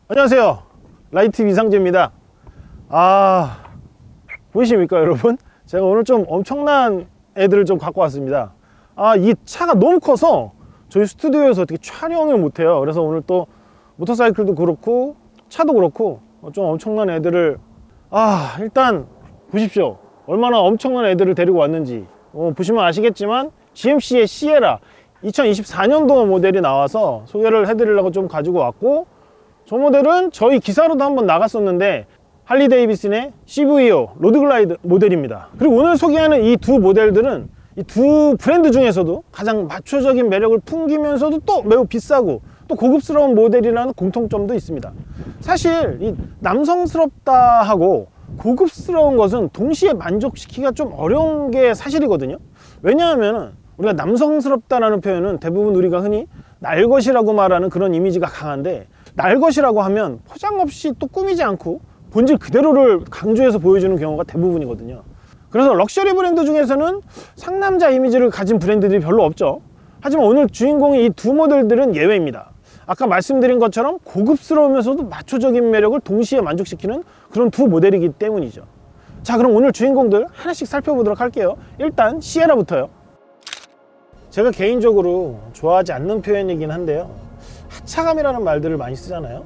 안녕하세요, 라이트 이상재입니다. 보이십니까 여러분? 제가 오늘 좀 엄청난 애들을 좀 갖고 왔습니다. 이 차가 너무 커서 저희 스튜디오에서 어떻게 촬영을 못해요. 그래서 오늘 또 모터사이클도 그렇고 차도 그렇고 좀 엄청난 애들을 일단 보십시오. 얼마나 엄청난 애들을 데리고 왔는지 보시면 아시겠지만 GMC의 시에라 2024년도 모델이 나와서 소개를 해드리려고 좀 가지고 왔고, 저 모델은 저희 기사로도 한번 나갔었는데 할리 데이비슨의 CVO 로드글라이드 모델입니다. 그리고 오늘 소개하는 이 두 모델들은 이 두 브랜드 중에서도 가장 마초적인 매력을 풍기면서도 또 매우 비싸고 또 고급스러운 모델이라는 공통점도 있습니다. 사실 이 남성스럽다 하고 고급스러운 것은 동시에 만족시키기가 좀 어려운 게 사실이거든요. 왜냐하면 우리가 남성스럽다라는 표현은 대부분 우리가 흔히 날것이라고 말하는 그런 이미지가 강한데, 날것이라고 하면 포장 없이 또 꾸미지 않고 본질 그대로를 강조해서 보여주는 경우가 대부분이거든요. 그래서 럭셔리 브랜드 중에서는 상남자 이미지를 가진 브랜드들이 별로 없죠. 하지만 오늘 주인공의 이 두 모델들은 예외입니다. 아까 말씀드린 것처럼 고급스러우면서도 마초적인 매력을 동시에 만족시키는 그런 두 모델이기 때문이죠. 자, 그럼 오늘 주인공들 하나씩 살펴보도록 할게요. 일단 시에라부터요. 제가 개인적으로 좋아하지 않는 표현이긴 한데요, 하차감이라는 말들을 많이 쓰잖아요.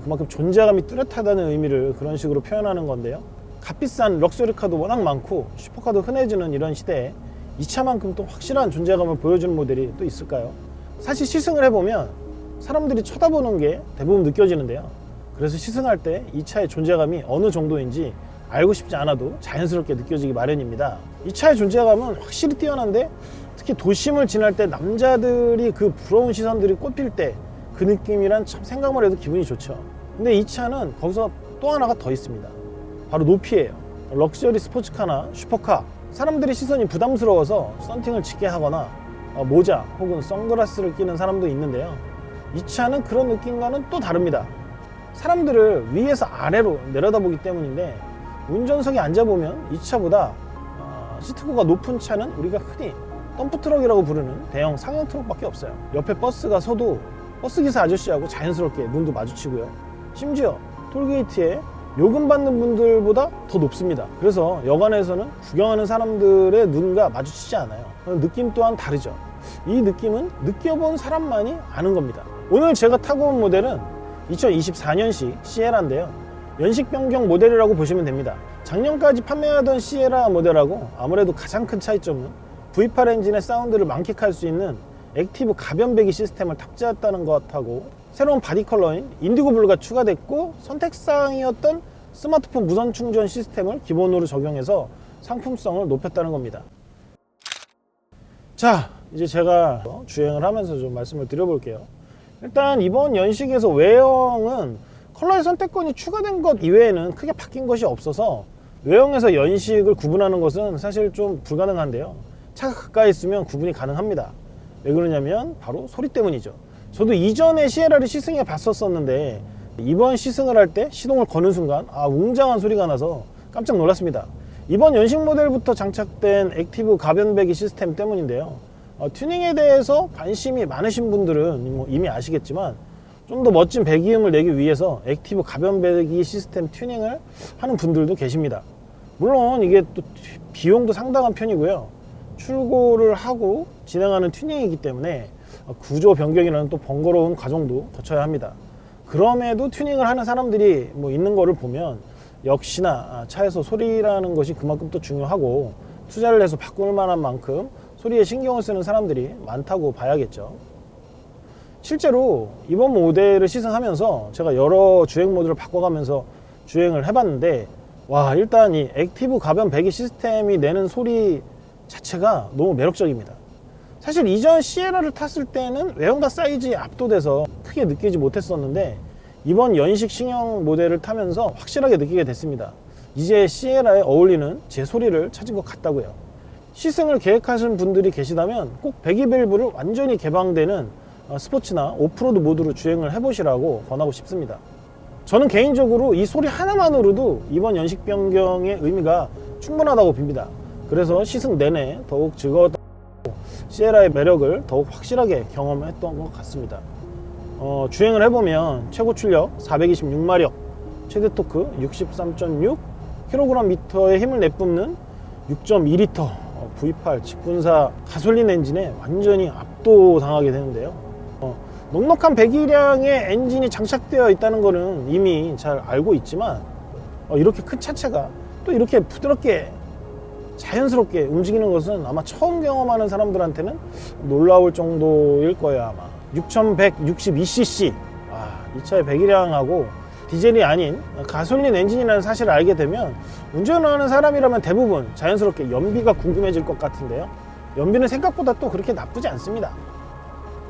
그만큼 존재감이 뚜렷하다는 의미를 그런 식으로 표현하는 건데요, 값비싼 럭셔리카도 워낙 많고 슈퍼카도 흔해지는 이런 시대에 이 차만큼 또 확실한 존재감을 보여주는 모델이 또 있을까요? 사실 시승을 해보면 사람들이 쳐다보는 게 대부분 느껴지는데요, 그래서 시승할 때 이 차의 존재감이 어느 정도인지 알고 싶지 않아도 자연스럽게 느껴지기 마련입니다. 이 차의 존재감은 확실히 뛰어난데, 특히 도심을 지날 때 남자들이 그 부러운 시선들이 꼽힐 때 그 느낌이란 참 생각만 해도 기분이 좋죠. 근데 이 차는 거기서 또 하나가 더 있습니다. 바로 높이예요. 럭셔리 스포츠카나 슈퍼카, 사람들이 시선이 부담스러워서 썬팅을 짙게 하거나 모자 혹은 선글라스를 끼는 사람도 있는데요, 이 차는 그런 느낌과는 또 다릅니다. 사람들을 위에서 아래로 내려다보기 때문인데, 운전석에 앉아보면 이 차보다 시트고가 높은 차는 우리가 흔히 덤프트럭이라고 부르는 대형 상형 트럭밖에 없어요. 옆에 버스가 서도 버스기사 아저씨하고 자연스럽게 눈도 마주치고요, 심지어 톨게이트에 요금 받는 분들보다 더 높습니다. 그래서 여관에서는 구경하는 사람들의 눈과 마주치지 않아요. 느낌 또한 다르죠. 이 느낌은 느껴본 사람만이 아는 겁니다. 오늘 제가 타고 온 모델은 2024년식 시에라인데요, 연식 변경 모델이라고 보시면 됩니다. 작년까지 판매하던 시에라 모델하고 아무래도 가장 큰 차이점은 V8 엔진의 사운드를 만끽할 수 있는 액티브 가변 배기 시스템을 탑재했다는 것하고, 새로운 바디 컬러인 인디고 블루가 추가됐고, 선택사항이었던 스마트폰 무선 충전 시스템을 기본으로 적용해서 상품성을 높였다는 겁니다. 자, 이제 제가 주행을 하면서 좀 말씀을 드려볼게요. 일단 이번 연식에서 외형은 컬러의 선택권이 추가된 것 이외에는 크게 바뀐 것이 없어서 외형에서 연식을 구분하는 것은 사실 좀 불가능한데요, 차가 가까이 있으면 구분이 가능합니다. 왜 그러냐면 바로 소리 때문이죠. 저도 이전에 시에라를 시승해 봤었는데 이번 시승을 할 때 시동을 거는 순간 웅장한 소리가 나서 깜짝 놀랐습니다. 이번 연식 모델부터 장착된 액티브 가변 배기 시스템 때문인데요, 튜닝에 대해서 관심이 많으신 분들은 이미 아시겠지만 좀 더 멋진 배기음을 내기 위해서 액티브 가변 배기 시스템 튜닝을 하는 분들도 계십니다. 물론 이게 또 비용도 상당한 편이고요, 출고를 하고 진행하는 튜닝이기 때문에 구조 변경이라는 또 번거로운 과정도 거쳐야 합니다. 그럼에도 튜닝을 하는 사람들이 있는 거를 보면 역시나 차에서 소리라는 것이 그만큼 또 중요하고, 투자를 해서 바꿀 만한 만큼 소리에 신경을 쓰는 사람들이 많다고 봐야겠죠. 실제로 이번 모델을 시승하면서 제가 여러 주행 모드를 바꿔가면서 주행을 해봤는데, 일단 이 액티브 가변 배기 시스템이 내는 소리 자체가 너무 매력적입니다. 사실 이전 시에라를 탔을 때는 외형과 사이즈에 압도돼서 크게 느끼지 못했었는데, 이번 연식 신형 모델을 타면서 확실하게 느끼게 됐습니다. 이제 시에라에 어울리는 제 소리를 찾은 것 같다고요. 시승을 계획하시는 분들이 계시다면 꼭 배기 밸브를 완전히 개방되는 스포츠나 오프로드 모드로 주행을 해보시라고 권하고 싶습니다. 저는 개인적으로 이 소리 하나만으로도 이번 연식 변경의 의미가 충분하다고 봅니다. 그래서 시승 내내 더욱 즐거웠던 시에라의 매력을 더욱 확실하게 경험했던 것 같습니다. 주행을 해보면 최고 출력 426마력, 최대 토크 63.6kgm의 힘을 내뿜는 6.2L V8 직분사 가솔린 엔진에 완전히 압도당하게 되는데요. 넉넉한 배기량의 엔진이 장착되어 있다는 것은 이미 잘 알고 있지만 이렇게 큰 차체가 또 이렇게 부드럽게 자연스럽게 움직이는 것은 아마 처음 경험하는 사람들한테는 놀라울 정도일 거예요. 아마 6162cc 이 차의 배기량하고 디젤이 아닌 가솔린 엔진이라는 사실을 알게 되면 운전하는 사람이라면 대부분 자연스럽게 연비가 궁금해질 것 같은데요. 연비는 생각보다 또 그렇게 나쁘지 않습니다.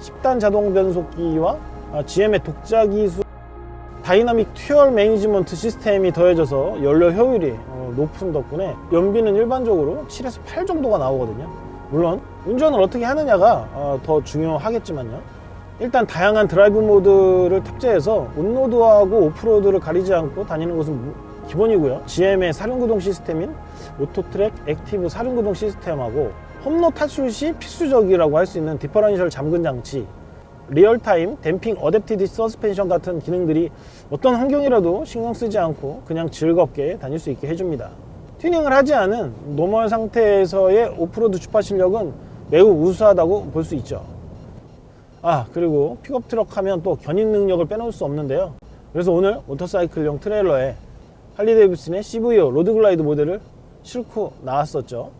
10단 자동 변속기와 GM의 독자 기술 다이나믹 튜얼 매니지먼트 시스템이 더해져서 연료 효율이 높은 덕분에 연비는 일반적으로 7에서 8 정도가 나오거든요. 물론 운전을 어떻게 하느냐가 더 중요하겠지만요. 일단 다양한 드라이브 모드를 탑재해서 온로드하고 오프로드를 가리지 않고 다니는 것은 기본이고요. GM의 사륜구동 시스템인 오토트랙 액티브 사륜구동 시스템하고 험로 탈출 시 필수적이라고 할 수 있는 디퍼런셜 잠금 장치, 리얼타임 댐핑 어댑티드 서스펜션 같은 기능들이 어떤 환경이라도 신경 쓰지 않고 그냥 즐겁게 다닐 수 있게 해줍니다. 튜닝을 하지 않은 노멀 상태에서의 오프로드 주파 실력은 매우 우수하다고 볼 수 있죠. 그리고 픽업 트럭 하면 또 견인 능력을 빼놓을 수 없는데요. 그래서 오늘 모터사이클용 트레일러에 할리데이비슨의 CVO 로드글라이드 모델을 싣고 나왔었죠.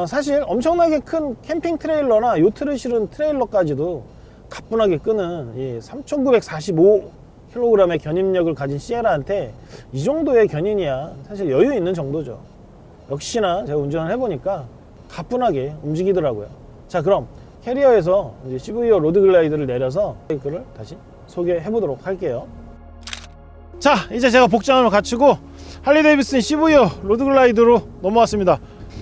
사실 엄청나게 큰 캠핑 트레일러나 요트를 실은 트레일러까지도 가뿐하게 끄는 3945kg의 견인력을 가진 시에라한테 이 정도의 견인이야 사실 여유 있는 정도죠. 역시나 제가 운전을 해보니까 가뿐하게 움직이더라고요. 자, 그럼 캐리어에서 이제 CVO 로드글라이드를 내려서 바이크를 다시 소개해 보도록 할게요. 자, 이제 제가 복장을 갖추고 할리데이비슨 CVO 로드글라이드로 넘어왔습니다.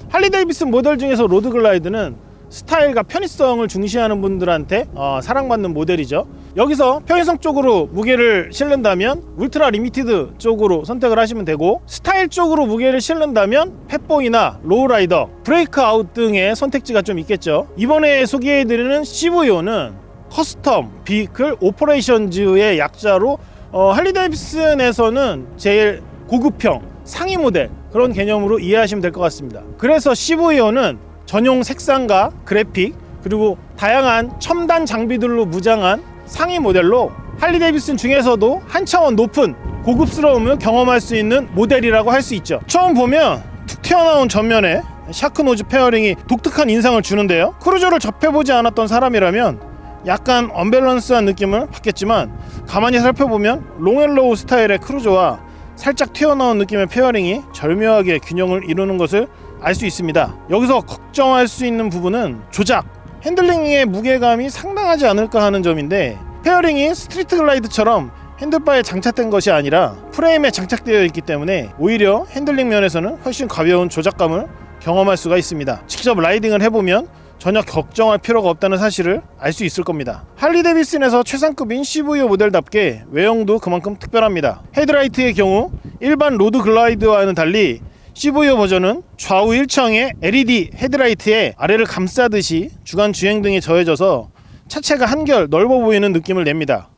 할리데이비슨 모델 중에서 로드글라이드는 스타일과 편의성을 중시하는 분들한테 사랑받는 모델이죠. 여기서 편의성 쪽으로 무게를 실른다면 울트라 리미티드 쪽으로 선택을 하시면 되고, 스타일 쪽으로 무게를 실른다면 팻보이나 로우라이더, 브레이크아웃 등의 선택지가 좀 있겠죠. 이번에 소개해드리는 CVO는 커스텀 비클 오퍼레이션즈의 약자로 할리데이비슨에서는 제일 고급형 상위 모델 그런 개념으로 이해하시면 될 것 같습니다. 그래서 CVO는 전용 색상과 그래픽 그리고 다양한 첨단 장비들로 무장한 상위 모델로 할리데이비슨 중에서도 한 차원 높은 고급스러움을 경험할 수 있는 모델이라고 할 수 있죠. 처음 보면 툭 튀어나온 전면에 샤크노즈 페어링이 독특한 인상을 주는데요. 크루저를 접해보지 않았던 사람이라면 약간 언밸런스한 느낌을 받겠지만, 가만히 살펴보면 롱앤로우 스타일의 크루저와 살짝 튀어나온 느낌의 페어링이 절묘하게 균형을 이루는 것을 알 수 있습니다. 여기서 걱정할 수 있는 부분은 조작, 핸들링의 무게감이 상당하지 않을까 하는 점인데, 페어링이 스트리트 글라이드처럼 핸들바에 장착된 것이 아니라 프레임에 장착되어 있기 때문에 오히려 핸들링 면에서는 훨씬 가벼운 조작감을 경험할 수가 있습니다. 직접 라이딩을 해보면 전혀 걱정할 필요가 없다는 사실을 알 수 있을 겁니다. 할리데이비슨에서 최상급인 CVO 모델답게 외형도 그만큼 특별합니다. 헤드라이트의 경우 일반 로드 글라이드와는 달리 CVO 버전은 좌우 일청의 LED 헤드라이트에 아래를 감싸듯이 주간 주행등이 더해져서 차체가 한결 넓어 보이는 느낌을 냅니다.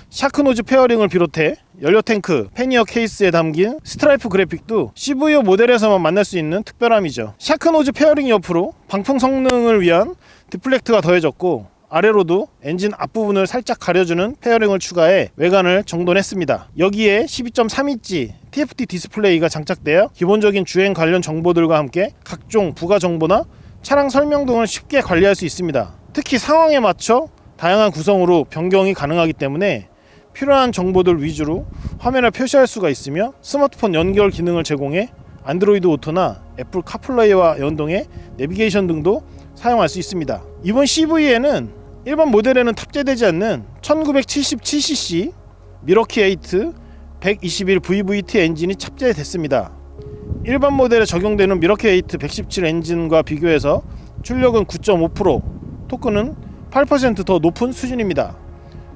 샤크노즈 페어링을 비롯해 연료탱크, 패니어 케이스에 담긴 스트라이프 그래픽도 CVO 모델에서만 만날 수 있는 특별함이죠. 샤크노즈 페어링 옆으로 방풍 성능을 위한 디플렉트가 더해졌고, 아래로도 엔진 앞부분을 살짝 가려주는 페어링을 추가해 외관을 정돈했습니다. 여기에 12.3인치 TFT 디스플레이가 장착되어 기본적인 주행 관련 정보들과 함께 각종 부가 정보나 차량 설명 등을 쉽게 관리할 수 있습니다. 특히 상황에 맞춰 다양한 구성으로 변경이 가능하기 때문에 필요한 정보들 위주로 화면에 표시할 수가 있으며, 스마트폰 연결 기능을 제공해 안드로이드 오토나 애플 카플레이와 연동해 내비게이션 등도 사용할 수 있습니다. 이번 CV에는 일반 모델에는 탑재되지 않는 1977cc 미러키 8 121VVT 엔진이 탑재됐습니다. 일반 모델에 적용되는 미러키 8 117 엔진과 비교해서 출력은 9.5%, 토크는 8% 더 높은 수준입니다.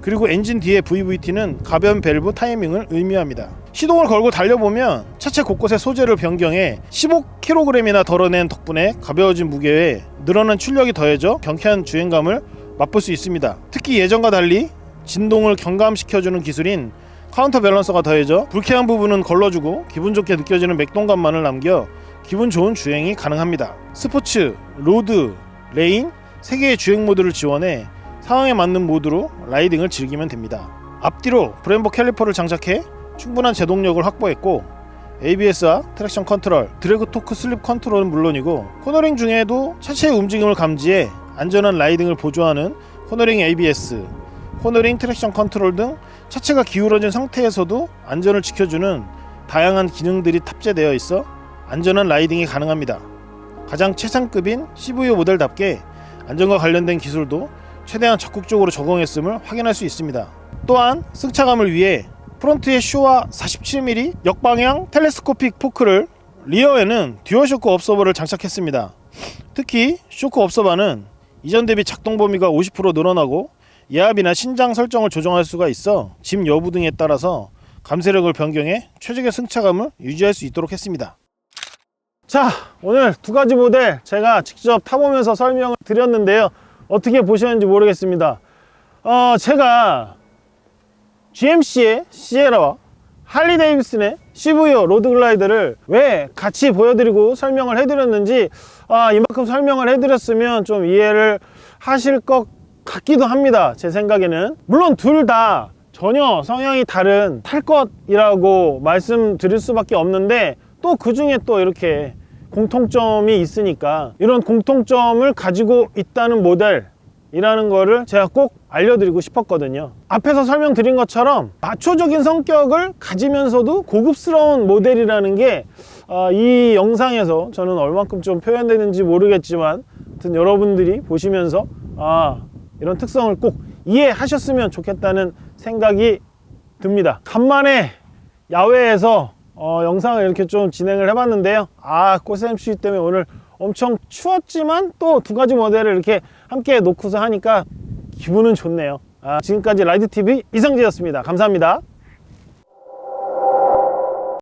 그리고 엔진 뒤의 VVT는 가변 밸브 타이밍을 의미합니다. 시동을 걸고 달려보면 차체 곳곳의 소재를 변경해 15kg이나 덜어낸 덕분에 가벼워진 무게에 늘어난 출력이 더해져 경쾌한 주행감을 맛볼 수 있습니다. 특히 예전과 달리 진동을 경감시켜주는 기술인 카운터 밸런서가 더해져 불쾌한 부분은 걸러주고 기분 좋게 느껴지는 맥동감만을 남겨 기분 좋은 주행이 가능합니다. 스포츠, 로드, 레인 3개의 주행 모드를 지원해 상황에 맞는 모드로 라이딩을 즐기면 됩니다. 앞뒤로 브렘보 캘리퍼를 장착해 충분한 제동력을 확보했고 ABS와 트랙션 컨트롤, 드래그 토크 슬립 컨트롤은 물론이고 코너링 중에도 차체의 움직임을 감지해 안전한 라이딩을 보조하는 코너링 ABS, 코너링 트랙션 컨트롤 등 차체가 기울어진 상태에서도 안전을 지켜주는 다양한 기능들이 탑재되어 있어 안전한 라이딩이 가능합니다. 가장 최상급인 CVO 모델답게 안전과 관련된 기술도 최대한 적극적으로 적용했음을 확인할 수 있습니다. 또한 승차감을 위해 프론트에 쇼와 47mm 역방향 텔레스코픽 포크를, 리어에는 듀얼 쇼크 업서버를 장착했습니다. 특히 쇼크 업서버는 이전 대비 작동 범위가 50% 늘어나고 예압이나 신장 설정을 조정할 수가 있어 짐 여부 등에 따라서 감쇄력을 변경해 최적의 승차감을 유지할 수 있도록 했습니다. 자, 오늘 2가지 모델 제가 직접 타보면서 설명을 드렸는데요. 어떻게 보셨는지 모르겠습니다. 제가 GMC의 시에라와 할리 데이비슨의 CVO 로드글라이더를 왜 같이 보여드리고 설명을 해드렸는지 이만큼 설명을 해드렸으면 좀 이해를 하실 것 같기도 합니다. 제 생각에는. 물론 둘 다 전혀 성향이 다른 탈 것이라고 말씀드릴 수밖에 없는데 또 그 중에 또 이렇게 공통점이 있으니까 이런 공통점을 가지고 있다는 모델이라는 거를 제가 꼭 알려드리고 싶었거든요. 앞에서 설명드린 것처럼 마초적인 성격을 가지면서도 고급스러운 모델이라는 게 이 영상에서 저는 얼만큼 좀 표현되는지 모르겠지만 아무튼 여러분들이 보시면서 이런 특성을 꼭 이해하셨으면 좋겠다는 생각이 듭니다. 간만에 야외에서 영상을 이렇게 좀 진행을 해봤는데요. 꽃샘추위 때문에 오늘 엄청 추웠지만 또 2가지 모델을 이렇게 함께 놓고서 하니까 기분은 좋네요. 지금까지 라이드TV 이성재였습니다. 감사합니다.